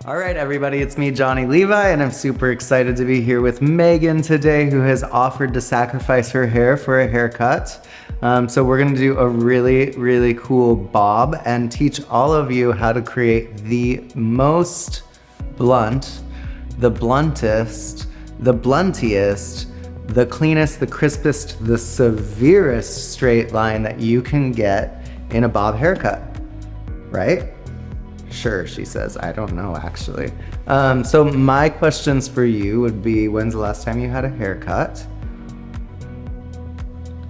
All right, everybody, it's me, Johnny Levi, and I'm super excited to be here with Megan today, who has offered to sacrifice her hair for a haircut. So we're gonna do a really cool bob and teach all of you how to create the most blunt, the bluntest, the bluntiest, the cleanest, the crispest, the severest straight line that you can get in a bob haircut, right? Sure, she says. I don't know, actually. So my questions for you would be, when's the last time you had a haircut?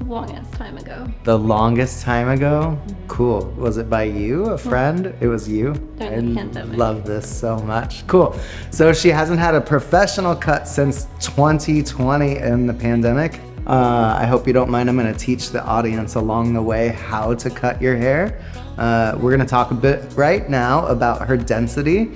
Longest time ago. The longest time ago? Cool. Was it by you, a friend? It was you? During the pandemic. I love this so much. Cool. So she hasn't had a professional cut since 2020 in the pandemic. I hope you don't mind. I'm going to teach the audience along the way how to cut your hair. We're going to talk a bit right now about her density.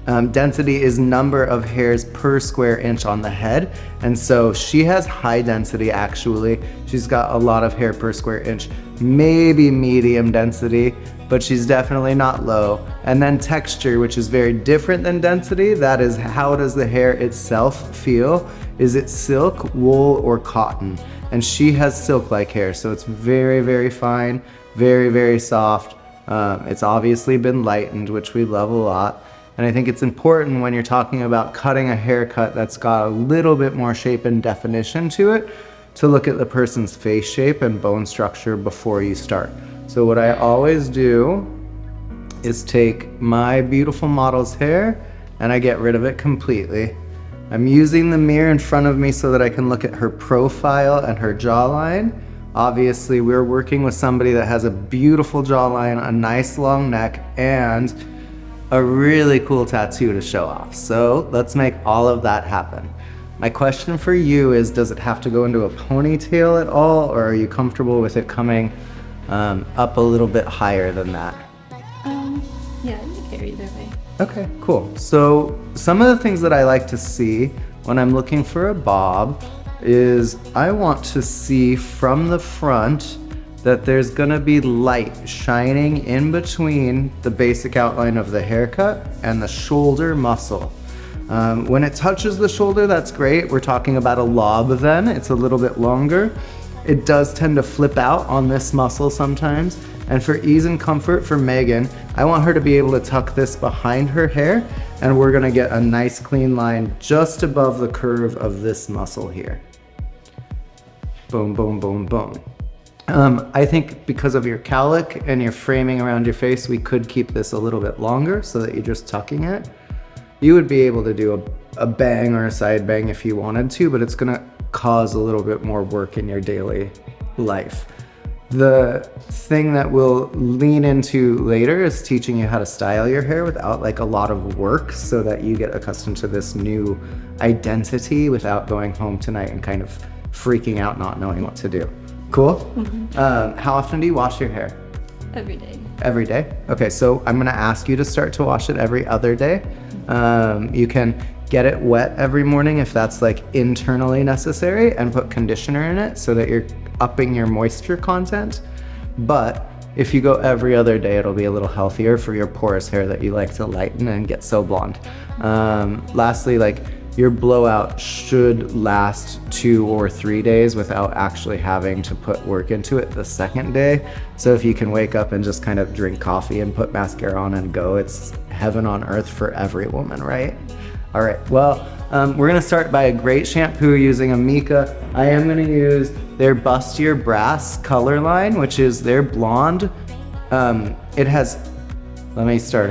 Density is number of hairs per square inch on the head. And so she has high density actually. She's got a lot of hair per square inch, maybe medium density, but she's definitely not low. And then texture, which is very different than density. That is, how does the hair itself feel? Is it silk, wool, or cotton? And she has silk-like hair, so it's very fine, very soft. It's obviously been lightened, which we love a lot. And I think it's important when you're talking about cutting a haircut that's got a little bit more shape and definition to it, to look at the person's face shape and bone structure before you start. So what I always do is take my beautiful model's hair and I get rid of it completely. I'm using the mirror in front of me so that I can look at her profile and her jawline. Obviously, we're working with somebody that has a beautiful jawline, a nice long neck, and a really cool tattoo to show off. So let's make all of that happen. My question for you is, does it have to go into a ponytail at all, or are you comfortable with it coming up a little bit higher than that? Yeah, you can carry either way. Okay, cool. So some of the things that I like to see when I'm looking for a bob is I want to see from the front that there's gonna be light shining in between the basic outline of the haircut and the shoulder muscle. When it touches the shoulder, that's great. We're talking about a lob then. It's a little bit longer. It does tend to flip out on this muscle sometimes. And for ease and comfort for Megan, I want her to be able to tuck this behind her hair, and we're gonna get a nice clean line just above the curve of this muscle here. Boom, boom, boom, boom. I think because of your cowlick and your framing around your face, we could keep this a little bit longer so that you're just tucking it. You would be able to do a bang or a side bang if you wanted to, but it's gonna cause a little bit more work in your daily life. The thing that we'll lean into later is teaching you how to style your hair without like a lot of work so that you get accustomed to this new identity without going home tonight and kind of freaking out not knowing what to do. Cool? Mm-hmm. How often do you wash your hair? Every day. Every day? Okay, so I'm gonna ask you to start to wash it every other day. You can get it wet every morning if that's like internally necessary and put conditioner in it so that you're upping your moisture content. But if you go every other day, it'll be a little healthier for your porous hair that you like to lighten and get so blonde. Lastly, like your blowout should last 2 or 3 days without actually having to put work into it the second day. So if you can wake up and just kind of drink coffee and put mascara on and go, it's heaven on earth for every woman, right? All right, well, we're gonna start by a great shampoo using Amika. I am gonna use their Bustier Brass color line, which is their blonde. It has, let me start.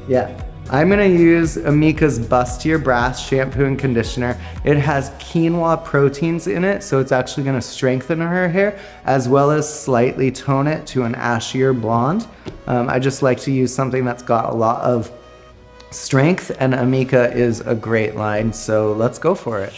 Yeah, I'm gonna use Amika's Bustier Brass shampoo and conditioner. It has quinoa proteins in it, so it's actually gonna strengthen her hair as well as slightly tone it to an ashier blonde. I just like to use something that's got a lot of strength, and Amika is a great line, so let's go for it.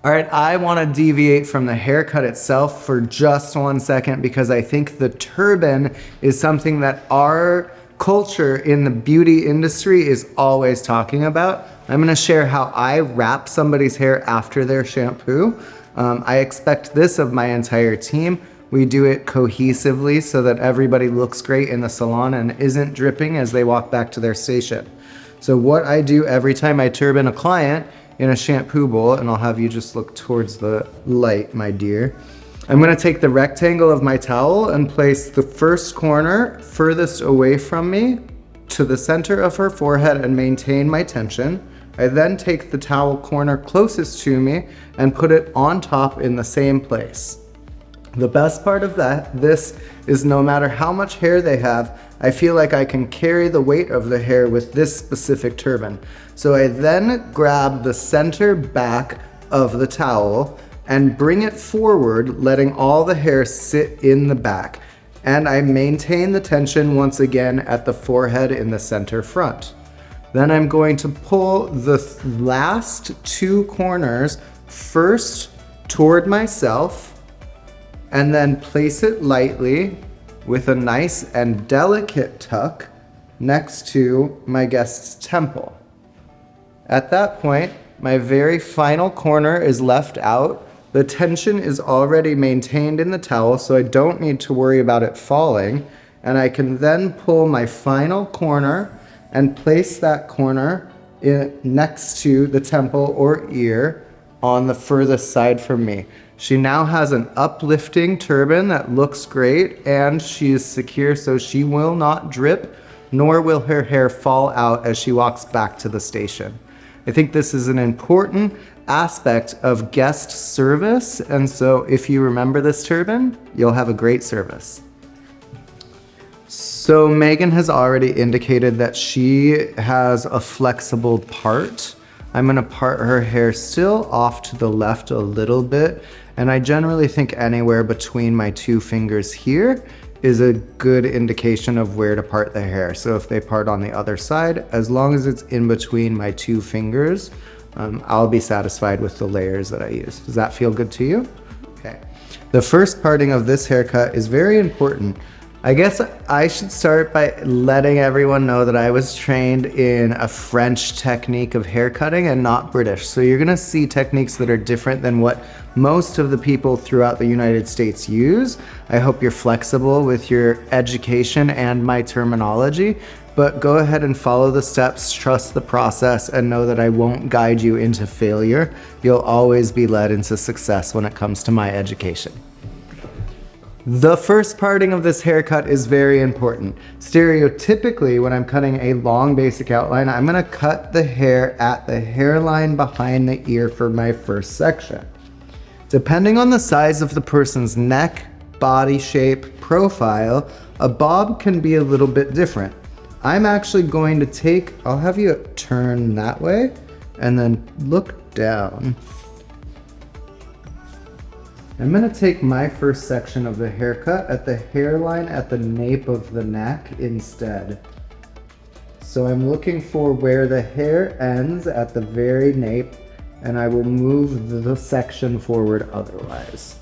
All right, I want to deviate from the haircut itself for just 1 second because I think the turban is something that our culture in the beauty industry is always talking about. I'm going to share how I wrap somebody's hair after their shampoo. I expect this of my entire team. We do it cohesively so that everybody looks great in the salon and isn't dripping as they walk back to their station. So what I do every time I turban a client in a shampoo bowl, and I'll have you just look towards the light, my dear. I'm gonna take the rectangle of my towel and place the first corner furthest away from me to the center of her forehead and maintain my tension. I then take the towel corner closest to me and put it on top in the same place. The best part of this is no matter how much hair they have, I feel like I can carry the weight of the hair with this specific turban. So I then grab the center back of the towel and bring it forward, letting all the hair sit in the back. And I maintain the tension once again at the forehead in the center front. Then I'm going to pull the last 2 corners first toward myself and then place it lightly with a nice and delicate tuck next to my guest's temple. At that point, my very final corner is left out. The tension is already maintained in the towel, so I don't need to worry about it falling. And I can then pull my final corner and place that corner next to the temple or ear on the furthest side from me. She now has an uplifting turban that looks great, and she is secure so she will not drip, nor will her hair fall out as she walks back to the station. I think this is an important aspect of guest service, and so if you remember this turban, you'll have a great service. So Megan has already indicated that she has a flexible part. I'm gonna part her hair still off to the left a little bit, and I generally think anywhere between my 2 fingers here is a good indication of where to part the hair. So if they part on the other side, as long as it's in between my 2 fingers, I'll be satisfied with the layers that I use. Does that feel good to you? Okay. The first parting of this haircut is very important. I guess I should start by letting everyone know that I was trained in a French technique of haircutting and not British. So you're gonna see techniques that are different than what most of the people throughout the United States use. I hope you're flexible with your education and my terminology, but go ahead and follow the steps, trust the process, and know that I won't guide you into failure. You'll always be led into success when it comes to my education. The first parting of this haircut is very important. Stereotypically, when I'm cutting a long basic outline, I'm gonna cut the hair at the hairline behind the ear for my first section. Depending on the size of the person's neck, body shape, profile, a bob can be a little bit different. I'm actually going to I'll have you turn that way and then look down. I'm gonna take my first section of the haircut at the hairline at the nape of the neck instead. So I'm looking for where the hair ends at the very nape, and I will move the section forward otherwise.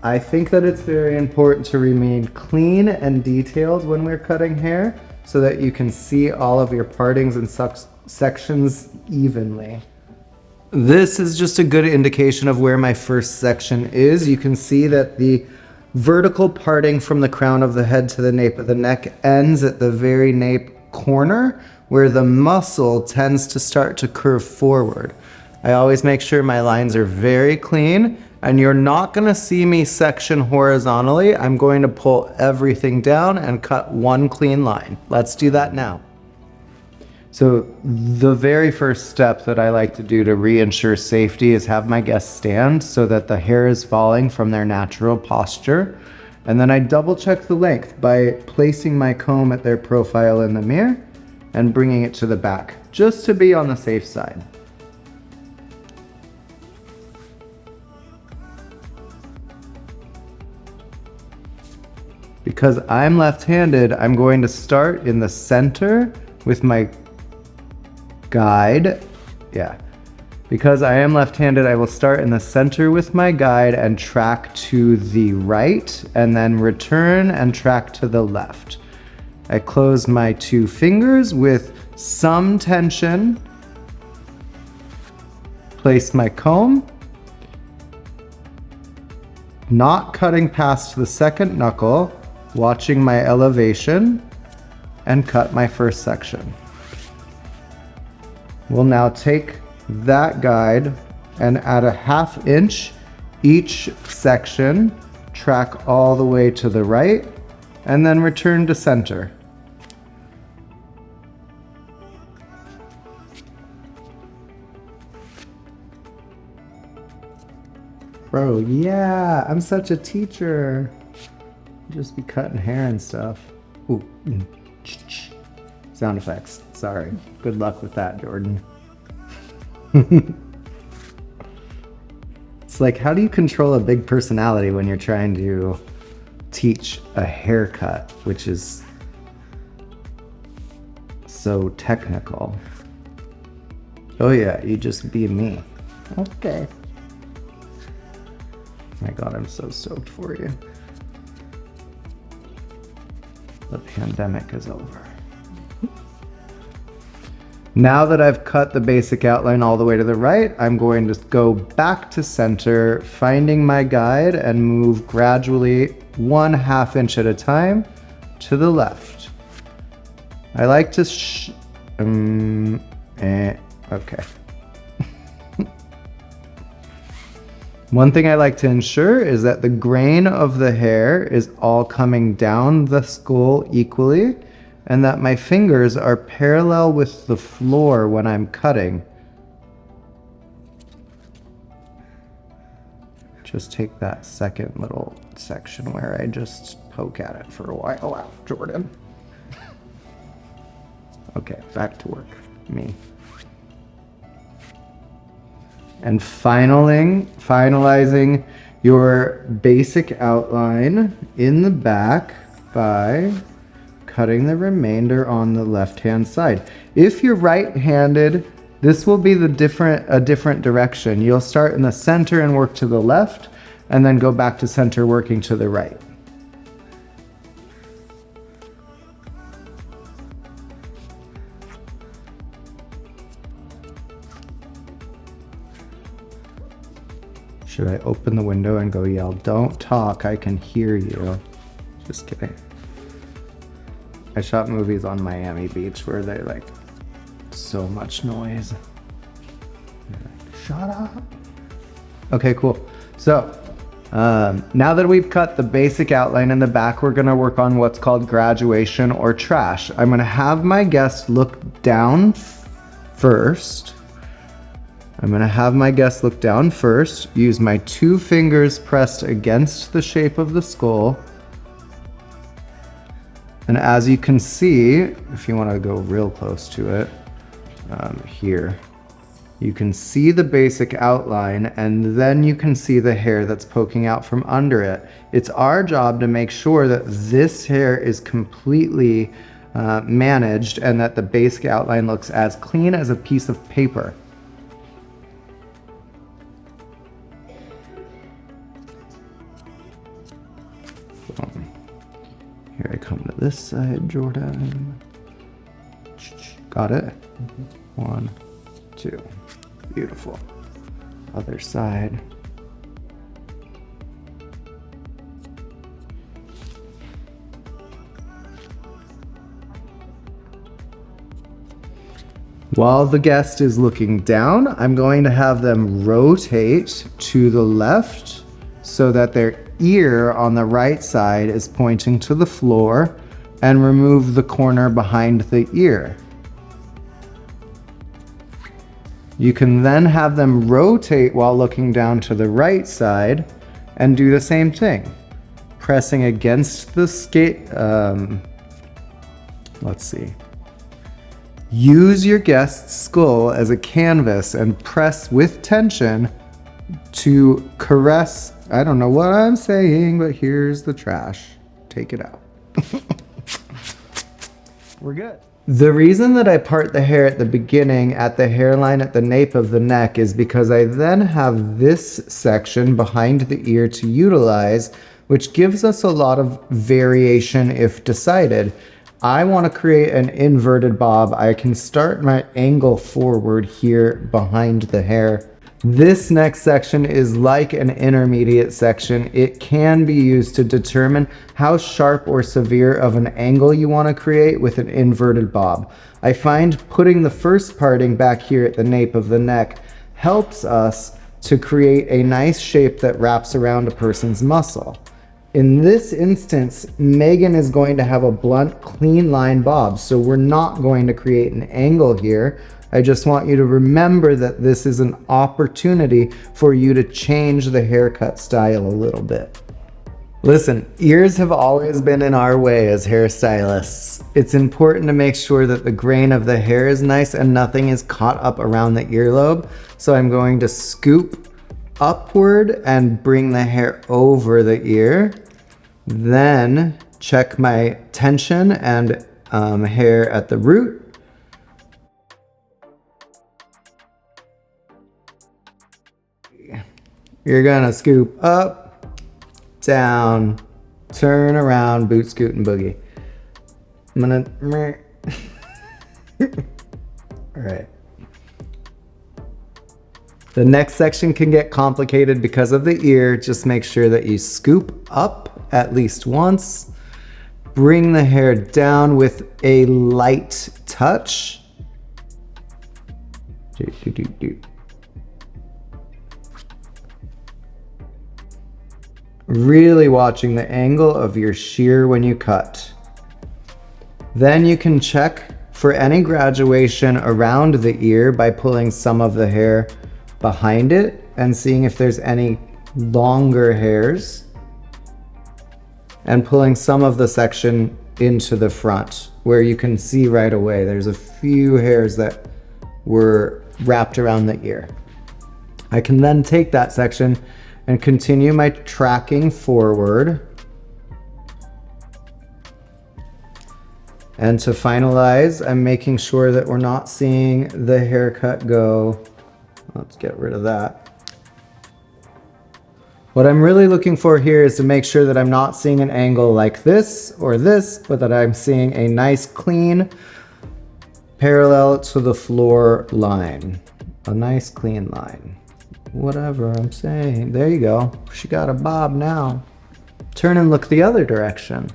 I think that it's very important to remain clean and detailed when we're cutting hair so that you can see all of your partings and sections evenly. This is just a good indication of where my first section is. You can see that the vertical parting from the crown of the head to the nape of the neck ends at the very nape corner where the muscle tends to start to curve forward. I always make sure my lines are very clean, and you're not gonna see me section horizontally. I'm going to pull everything down and cut one clean line. Let's do that now. So the very first step that I like to do to reassure safety is have my guests stand so that the hair is falling from their natural posture. And then I double check the length by placing my comb at their profile in the mirror and bringing it to the back, just to be on the safe side. Because I'm left-handed, I'm going to start in the center with my guide, Because I am left-handed, I will start in the center with my guide and track to the right, and then return and track to the left. I close my 2 fingers with some tension, place my comb, not cutting past the second knuckle, watching my elevation, and cut my first section. We'll now take that guide and add a 1/2 inch each section, track all the way to the right, and then return to center. Bro, yeah, I'm such a teacher. Just be cutting hair and stuff. Ooh. Sound effects, sorry. Good luck with that, Jordan. It's like, how do you control a big personality when you're trying to teach a haircut, which is so technical? Oh yeah, you just be me. Okay. My God, I'm so stoked for you. The pandemic is over. Now that I've cut the basic outline all the way to the right, I'm going to go back to center, finding my guide, and move gradually 1/2 inch at a time to the left. I like to okay. One thing I like to ensure is that the grain of the hair is all coming down the skull equally, and that my fingers are parallel with the floor when I'm cutting. Just take that second little section where I just poke at it for a while. Wow, Jordan. Okay, back to work. Me. And finalizing your basic outline in the back by cutting the remainder on the left-hand side. If you're right-handed, this will be a different direction. You'll start in the center and work to the left, and then go back to center working to the right. Should I open the window and go yell, "Don't talk, I can hear you"? Just kidding. I shot movies on Miami Beach where they're like, so much noise. Like, shut up. Okay, cool. So, now that we've cut the basic outline in the back, we're gonna work on what's called graduation or trash. I'm gonna have my guest look down first. Use my 2 fingers pressed against the shape of the skull. And as you can see, if you want to go real close to it, here, you can see the basic outline, and then you can see the hair that's poking out from under it. It's our job to make sure that this hair is completely managed and that the basic outline looks as clean as a piece of paper. Here I come to this side, Jordan. Got it? 1, 2. Beautiful. Other side. While the guest is looking down, I'm going to have them rotate to the left so that their ear on the right side is pointing to the floor, and remove the corner behind the ear. You can then have them rotate while looking down to the right side and do the same thing. Pressing against the let's see. Use your guest's skull as a canvas and press with tension to caress. I don't know what I'm saying, but here's the trash. Take it out. We're good. The reason that I part the hair at the beginning at the hairline at the nape of the neck is because I then have this section behind the ear to utilize, which gives us a lot of variation if decided. I want to create an inverted bob. I can start my angle forward here behind the hair. This next section is like an intermediate section. It can be used to determine how sharp or severe of an angle you want to create with an inverted bob. I find putting the first parting back here at the nape of the neck helps us to create a nice shape that wraps around a person's muscle. In this instance, Megan is going to have a blunt, clean line bob, so we're not going to create an angle here. I just want you to remember that this is an opportunity for you to change the haircut style a little bit. Listen, ears have always been in our way as hairstylists. It's important to make sure that the grain of the hair is nice and nothing is caught up around the earlobe. So I'm going to scoop upward and bring the hair over the ear. Then check my tension and hair at the root. You're gonna scoop up, down, turn around, boot, scoot, and boogie. I'm gonna... All right. The next section can get complicated because of the ear. Just make sure that you scoop up at least once. Bring the hair down with a light touch. Really watching the angle of your shear when you cut. Then you can check for any graduation around the ear by pulling some of the hair behind it and seeing if there's any longer hairs, and pulling some of the section into the front where you can see right away there's a few hairs that were wrapped around the ear. I can then take that section and continue my tracking forward. And to finalize, I'm making sure that we're not seeing the haircut go. Let's get rid of that. What I'm really looking for here is to make sure that I'm not seeing an angle like this or this, but that I'm seeing a nice clean parallel to the floor line. A nice clean line. Whatever I'm saying. There you go. She got a bob now. Turn and look the other direction.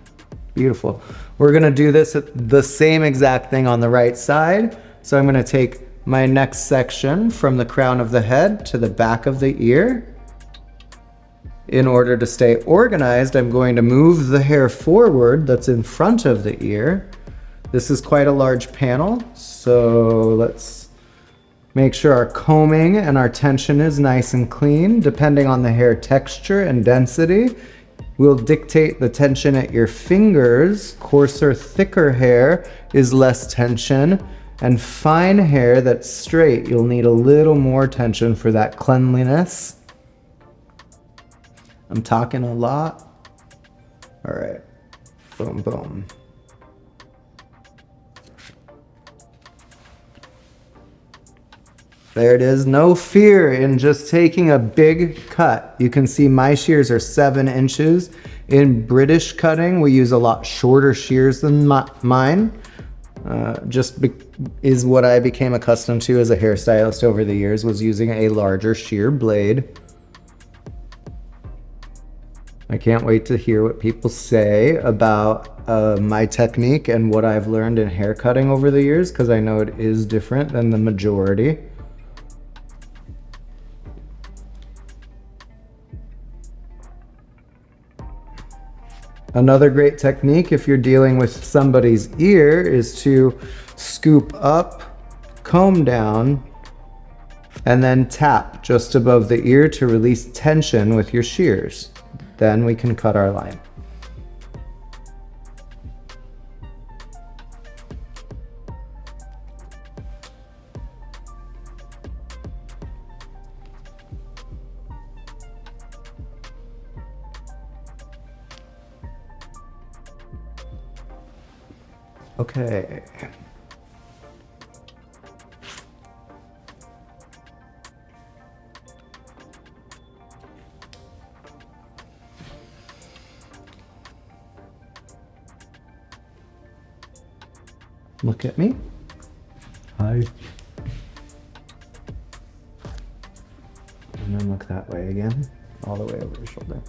Beautiful. We're gonna do this at the same exact thing on the right side. So I'm gonna take my next section from the crown of the head to the back of the ear. In order to stay organized, I'm going to move the hair forward that's in front of the ear. This is quite a large panel, so let's make sure our combing and our tension is nice and clean. Depending on the hair texture and density, will dictate the tension at your fingers. Coarser, thicker hair is less tension, and fine hair that's straight, you'll need a little more tension for that cleanliness. I'm talking a lot. All right, boom, boom. There it is. No fear in just taking a big cut. You can see my shears are 7 inches. In British cutting, we use a lot shorter shears than mine. Is what I became accustomed to as a hairstylist over the years, was using a larger shear blade. I can't wait to hear what people say about my technique and what I've learned in hair cutting over the years, because I know it is different than the majority. Another great technique if you're dealing with somebody's ear is to scoop up, comb down, and then tap just above the ear to release tension with your shears. Then we can cut our line. Okay, Look at me. Hi. And then look that way again, all the way over your shoulder.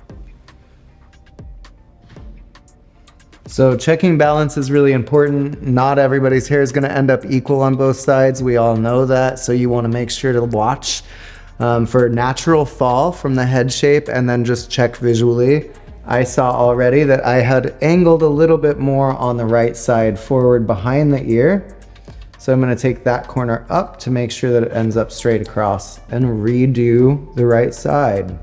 So checking balance is really important. Not everybody's hair is going to end up equal on both sides. We all know that. So you want to make sure to watch for natural fall from the head shape and then just check visually. I saw already that I had angled a little bit more on the right side forward behind the ear. So I'm going to take that corner up to make sure that it ends up straight across and redo the right side.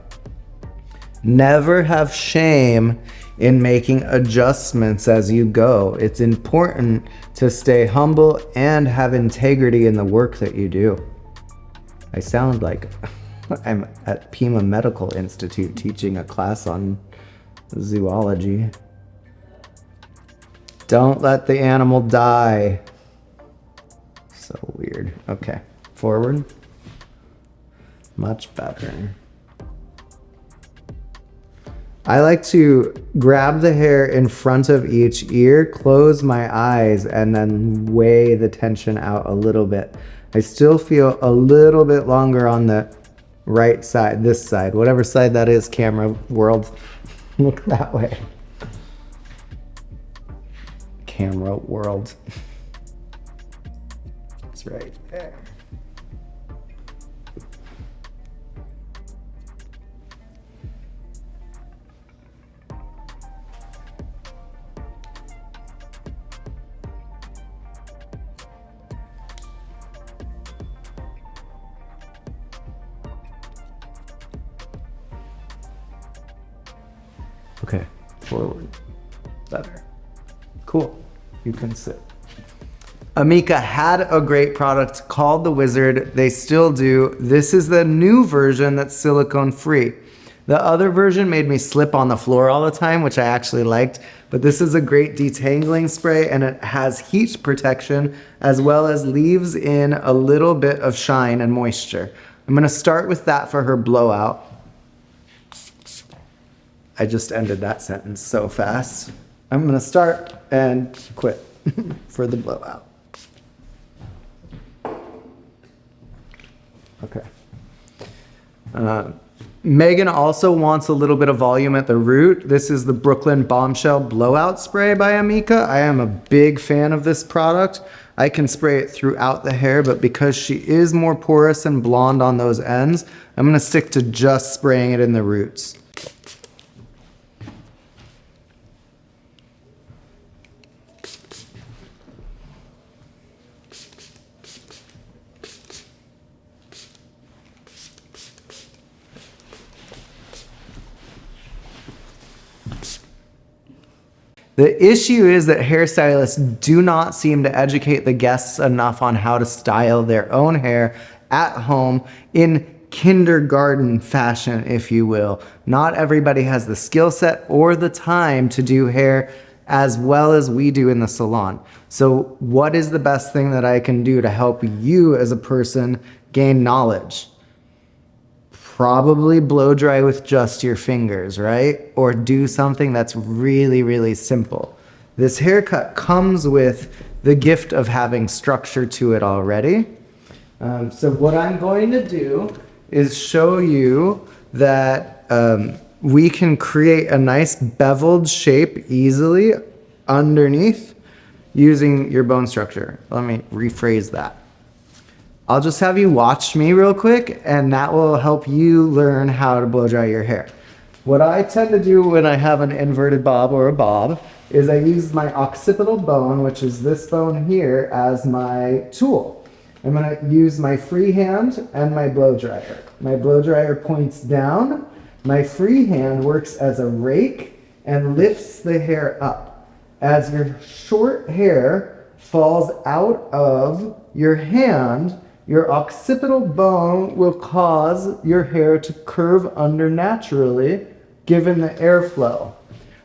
Never have shame in making adjustments as you go. It's important to stay humble and have integrity in the work that you do. I sound like I'm at Pima Medical Institute teaching a class on zoology. Don't let the animal die. So weird. Okay, forward. Much better. I like to grab the hair in front of each ear, close my eyes, and then weigh the tension out a little bit. I still feel a little bit longer on the right side, this side, whatever side that is, camera world. Look that way. Camera world. It's right there. Okay, forward. Better. Cool. You can sit. Amika had a great product called the Wizard. They still do. This is the new version that's silicone free. The other version made me slip on the floor all the time, which I actually liked. But this is a great detangling spray and it has heat protection as well as leaves in a little bit of shine and moisture. I'm gonna start with that for her blowout. I just ended that sentence so fast. I'm gonna start and quit for the blowout. Okay. Megan also wants a little bit of volume at the root. This is the Brooklyn Bombshell Blowout Spray by Amika. I am a big fan of this product. I can spray it throughout the hair, but because she is more porous and blonde on those ends, I'm gonna stick to just spraying it in the roots. The issue is that hairstylists do not seem to educate the guests enough on how to style their own hair at home in kindergarten fashion, if you will. Not everybody has the skill set or the time to do hair as well as we do in the salon. So what is the best thing that I can do to help you as a person gain knowledge? Probably blow dry with just your fingers, right? Or do something that's really, really simple. This haircut comes with the gift of having structure to it already. So what I'm going to do is show you that we can create a nice beveled shape easily underneath using your bone structure. Let me rephrase that. I'll just have you watch me real quick and that will help you learn how to blow dry your hair. What I tend to do when I have an inverted bob or a bob is I use my occipital bone, which is this bone here, as my tool. I'm gonna use my free hand and my blow dryer. My blow dryer points down. My free hand works as a rake and lifts the hair up. As your short hair falls out of your hand, your occipital bone will cause your hair to curve under naturally, given the airflow.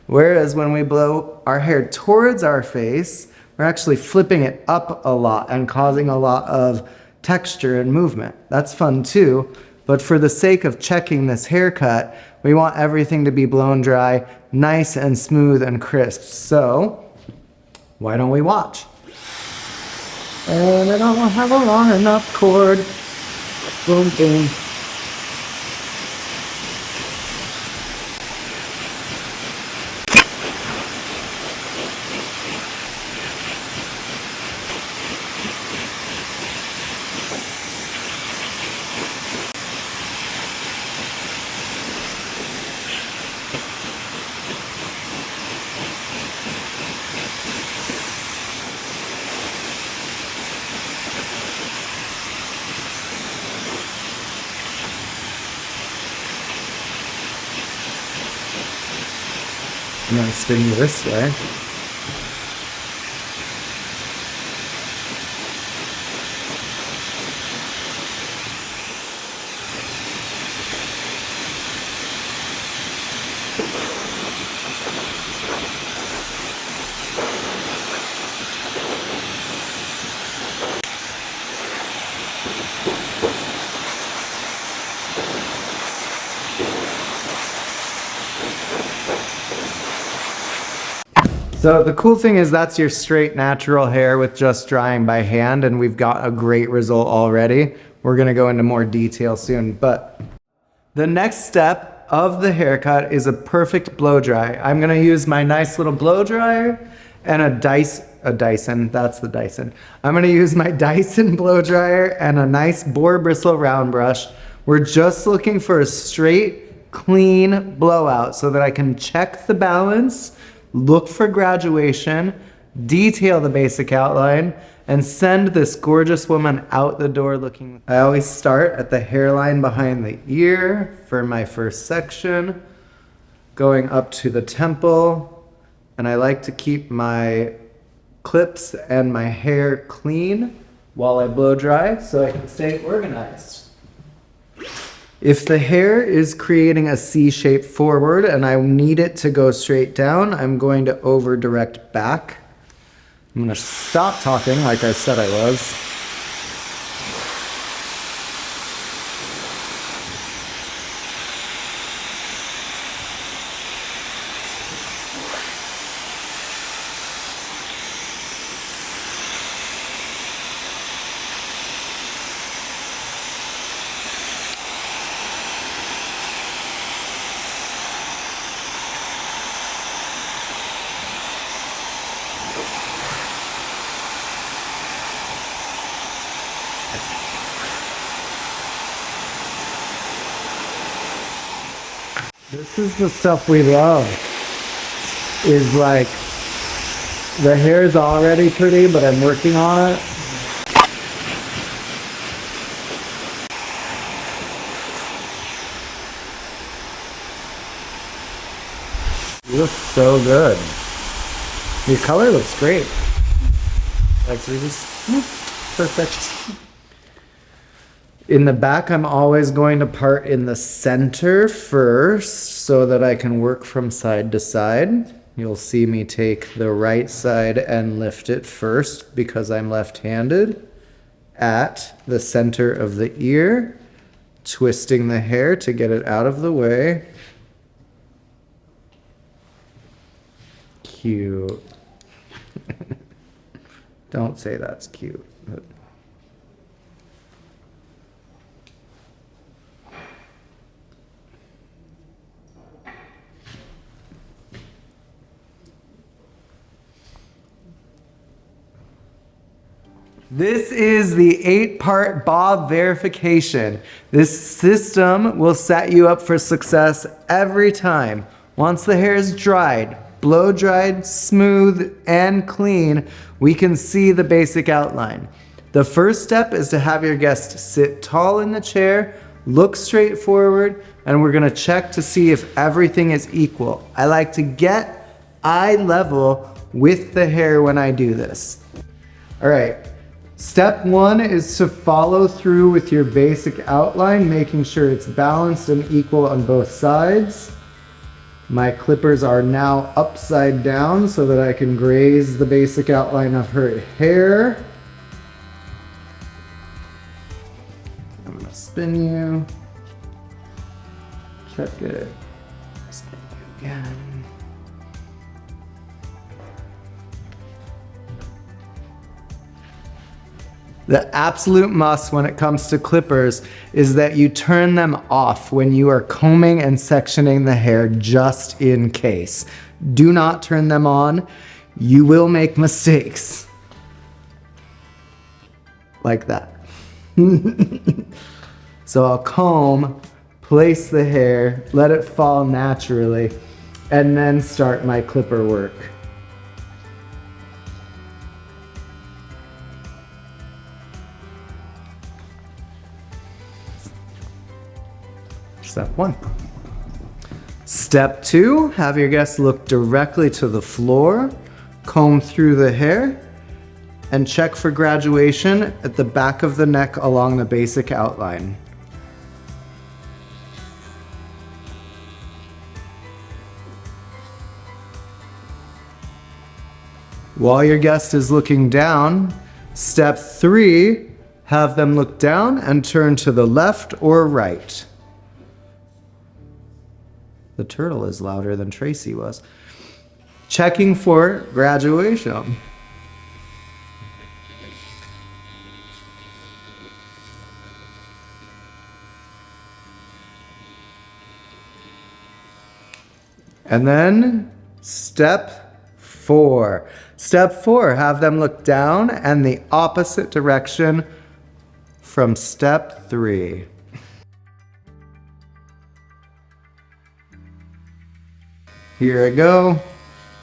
Whereas when we blow our hair towards our face, we're actually flipping it up a lot and causing a lot of texture and movement. That's fun too, but for the sake of checking this haircut, we want everything to be blown dry, nice and smooth and crisp. So, why don't we watch? And I don't have a long enough cord. Boom, boom. I'm gonna spin you this way. So the cool thing is that's your straight natural hair with just drying by hand, and we've got a great result already. We're gonna go into more detail soon, but the next step of the haircut is a perfect blow dry. I'm gonna use my nice little blow dryer and a Dyson, that's the Dyson. I'm gonna use my Dyson blow dryer and a nice boar bristle round brush. We're just looking for a straight, clean blowout so that I can check the balance, look for graduation, detail the basic outline, and send this gorgeous woman out the door looking. I always start at the hairline behind the ear for my first section, going up to the temple, and I like to keep my clips and my hair clean while I blow dry so I can stay organized. If the hair is creating a C shape forward and I need it to go straight down, I'm going to over direct back. I'm gonna stop talking like I said I was. This is the stuff we love, is like, the hair's already pretty, but I'm working on it. You look so good. Your color looks great. Like, you're just perfect. In the back, I'm always going to part in the center first so that I can work from side to side. You'll see me take the right side and lift it first because I'm left-handed at the center of the ear, twisting the hair to get it out of the way. Cute. Don't say that's cute. But this is the 8-part bob verification. This system will set you up for success every time. Once the hair is dried, blow dried, smooth, and clean, we can see the basic outline. The first step is to have your guest sit tall in the chair, look straight forward, and we're gonna check to see if everything is equal. I like to get eye level with the hair when I do this. All right. Step 1 is to follow through with your basic outline, making sure it's balanced and equal on both sides. My clippers are now upside down so that I can graze the basic outline of her hair. I'm gonna spin you. Check it. Spin you again. The absolute must when it comes to clippers is that you turn them off when you are combing and sectioning the hair, just in case. Do not turn them on. You will make mistakes. Like that. So I'll comb, place the hair, let it fall naturally, and then start my clipper work. Step 1. Step 2, have your guests look directly to the floor, comb through the hair, and check for graduation at the back of the neck along the basic outline. While your guest is looking down, step 3, have them look down and turn to the left or right. The turtle is louder than Tracy was. Checking for graduation. And then step 4. Step 4, have them look down and the opposite direction from step 3. Here I go.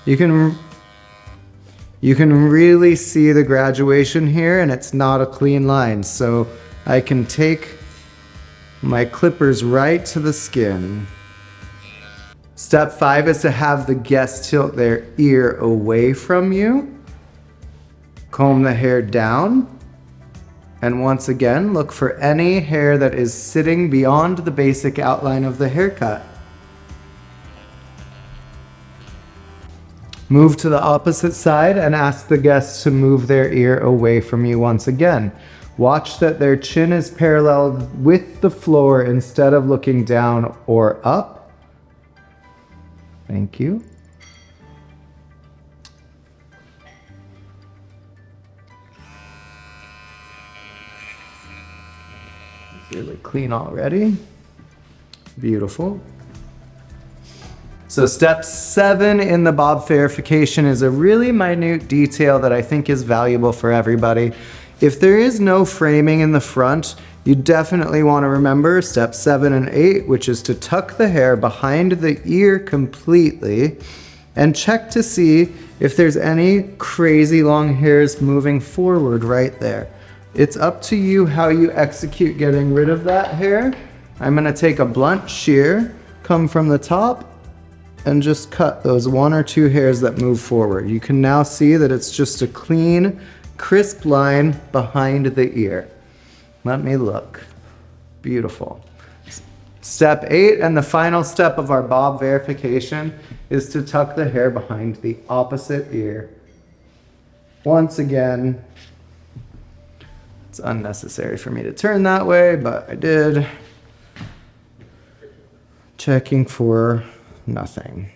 You can really see the graduation here, and it's not a clean line. So I can take my clippers right to the skin. Step 5 is to have the guest tilt their ear away from you. Comb the hair down. And once again, look for any hair that is sitting beyond the basic outline of the haircut. Move to the opposite side and ask the guests to move their ear away from you once again. Watch that their chin is parallel with the floor instead of looking down or up. Thank you. Really clean already. Beautiful. So step 7 in the bob verification is a really minute detail that I think is valuable for everybody. If there is no framing in the front, you definitely want to remember step 7 and 8, which is to tuck the hair behind the ear completely and check to see if there's any crazy long hairs moving forward right there. It's up to you how you execute getting rid of that hair. I'm going to take a blunt shear, come from the top, and just cut those 1 or 2 hairs that move forward. You can now see that it's just a clean, crisp line behind the ear. Let me look. Beautiful. Step 8 and the final step of our bob verification is to tuck the hair behind the opposite ear. Once again, it's unnecessary for me to turn that way, but I did. Checking for nothing.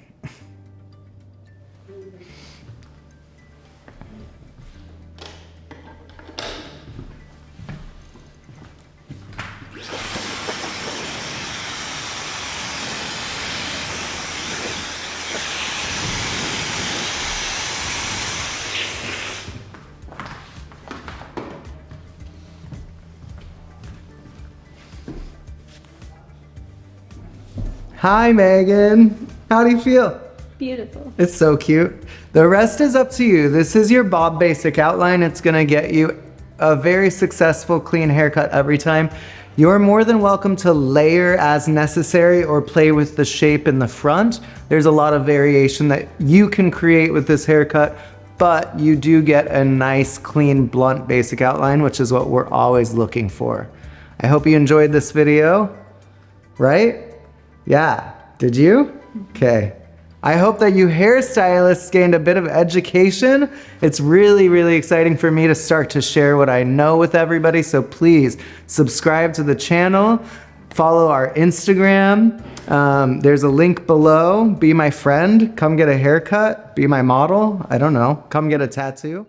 Hi, Megan. How do you feel? Beautiful. It's so cute. The rest is up to you. This is your bob basic outline. It's gonna get you a very successful clean haircut every time. You're more than welcome to layer as necessary or play with the shape in the front. There's a lot of variation that you can create with this haircut, but you do get a nice, clean, blunt basic outline, which is what we're always looking for. I hope you enjoyed this video, right? Yeah, did you? Okay. I hope that you hairstylists gained a bit of education. It's really, really exciting for me to start to share what I know with everybody. So please subscribe to the channel, follow our Instagram. There's a link below. Be my friend, come get a haircut, be my model. I don't know, come get a tattoo.